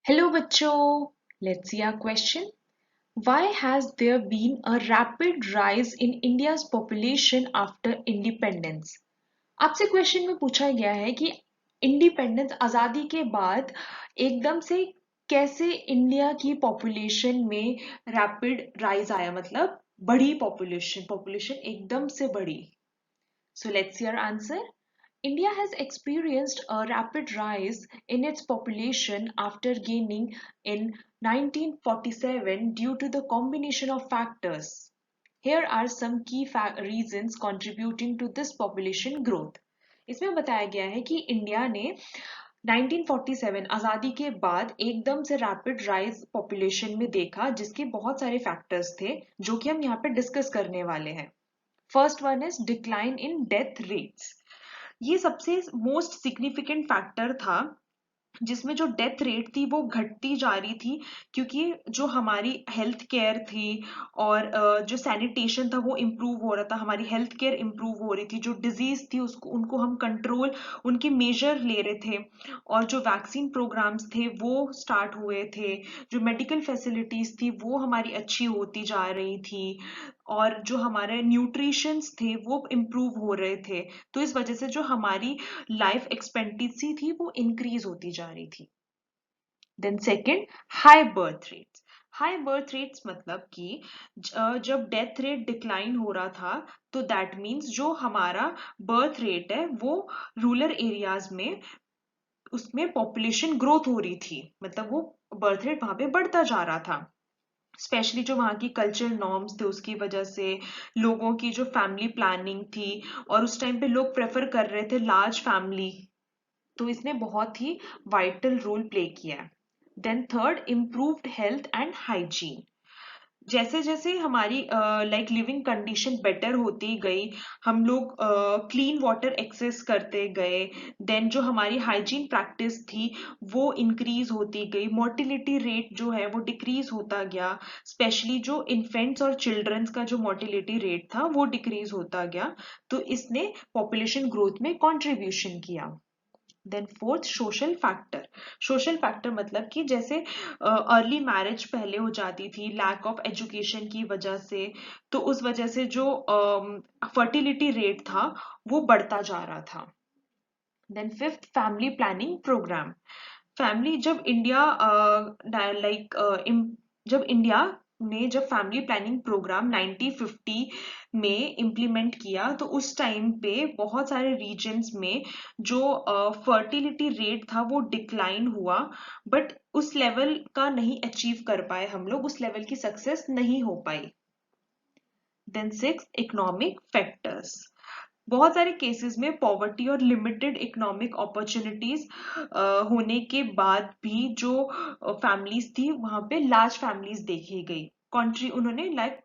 Hello बच्चों, let's see our question. Why has there been a rapid rise in India's population after independence? आपसे question में पूछा गया है कि इंडिपेंडेंस आज़ादी के बाद एकदम से कैसे इंडिया की पॉपुलेशन में रैपिड राइज आया, मतलब बढ़ी पॉपुलेशन एकदम से बढ़ी. So let's see our answer. India has experienced a rapid rise in its population after gaining in 1947 due to the combination of factors. Here are some key reasons contributing to this population growth. इसमें बताया गया है कि India ने 1947 आज़ादी के बाद एकदम से रैपिड राइज पॉपुलेशन में देखा, जिसके बहुत सारे फैक्टर्स थे जो कि हम यहाँ पे डिस्कस करने वाले हैं. First one is decline in death rates. ये सबसे मोस्ट सिग्निफिकेंट फैक्टर था जिसमें जो डेथ रेट थी वो घटती जा रही थी, क्योंकि जो हमारी हेल्थ केयर थी और जो सैनिटेशन था वो इम्प्रूव हो रहा था, हमारी हेल्थ केयर इम्प्रूव हो रही थी, जो डिजीज थी उसको उनको हम कंट्रोल उनके मेजर ले रहे थे, और जो वैक्सीन प्रोग्राम्स थे वो स्टार्ट हुए थे, जो मेडिकल फैसिलिटीज थी वो हमारी अच्छी होती जा रही थी, और जो हमारे न्यूट्रिशंस थे वो इम्प्रूव हो रहे थे. तो इस वजह से जो हमारी लाइफ एक्सपेक्टेंसी थी वो इंक्रीज होती जा रही थी. Then second, high birth rates. High birth rates मतलब कि जब डेथ रेट डिक्लाइन हो रहा था, तो दैट मीन्स जो हमारा बर्थ रेट है वो रूरल एरियाज में उसमें पॉपुलेशन ग्रोथ हो रही थी, मतलब वो बर्थ रेट वहां पे बढ़ता जा रहा था. स्पेशली जो वहाँ की कल्चर नॉर्म्स थे उसकी वजह से, लोगों की जो फैमिली प्लानिंग थी, और उस टाइम पे लोग प्रेफर कर रहे थे लार्ज फैमिली, तो इसने बहुत ही वाइटल रोल प्ले किया है. Then third, improved health and hygiene. जैसे जैसे हमारी लाइक लिविंग कंडीशन बेटर होती गई, हम लोग क्लीन वाटर एक्सेस करते गए, देन जो हमारी हाइजीन प्रैक्टिस थी वो इंक्रीज होती गई, मोर्टिलिटी रेट जो है वो डिक्रीज होता गया, स्पेशली जो इन्फेंट्स और चिल्ड्रंस का जो मोर्टिलिटी रेट था वो डिक्रीज होता गया. तो इसने पॉपुलेशन ग्रोथ में कंट्रीब्यूशन किया. Then fourth, social factor. Social factor मतलब कि जैसे अर्ली मैरिज पहले हो जाती थी लैक ऑफ एजुकेशन की वजह से, तो उस वजह से जो फर्टिलिटी रेट था वो बढ़ता जा रहा था. Then fifth, family planning programme. Family जब इंडिया लाइक जब इंडिया ने जब फैमिली प्लानिंग प्रोग्राम 1950 में इम्प्लीमेंट किया, तो उस टाइम पे बहुत सारे रीजन्स में जो फर्टिलिटी रेट था वो डिक्लाइन हुआ, बट उस लेवल का नहीं अचीव कर पाए हम लोग, उस लेवल की सक्सेस नहीं हो पाई. Then six, economic factors. बहुत सारे केसेस में पॉवर्टी और लिमिटेड इकोनॉमिक अपॉर्चुनिटीज होने के बाद भी जो फैमिलीज थी वहां पे लार्ज फैमिलीज देखी गई. कंट्री उन्होंने लाइक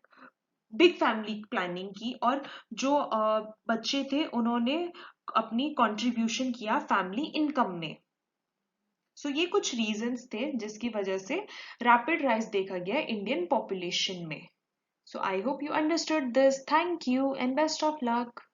बिग फैमिली प्लानिंग की, और जो बच्चे थे उन्होंने अपनी कंट्रीब्यूशन किया फैमिली इनकम में. सो ये कुछ रीजंस थे जिसकी वजह से रैपिड राइज देखा गया इंडियन पॉपुलेशन में. So I hope you understood this. Thank you and best of luck.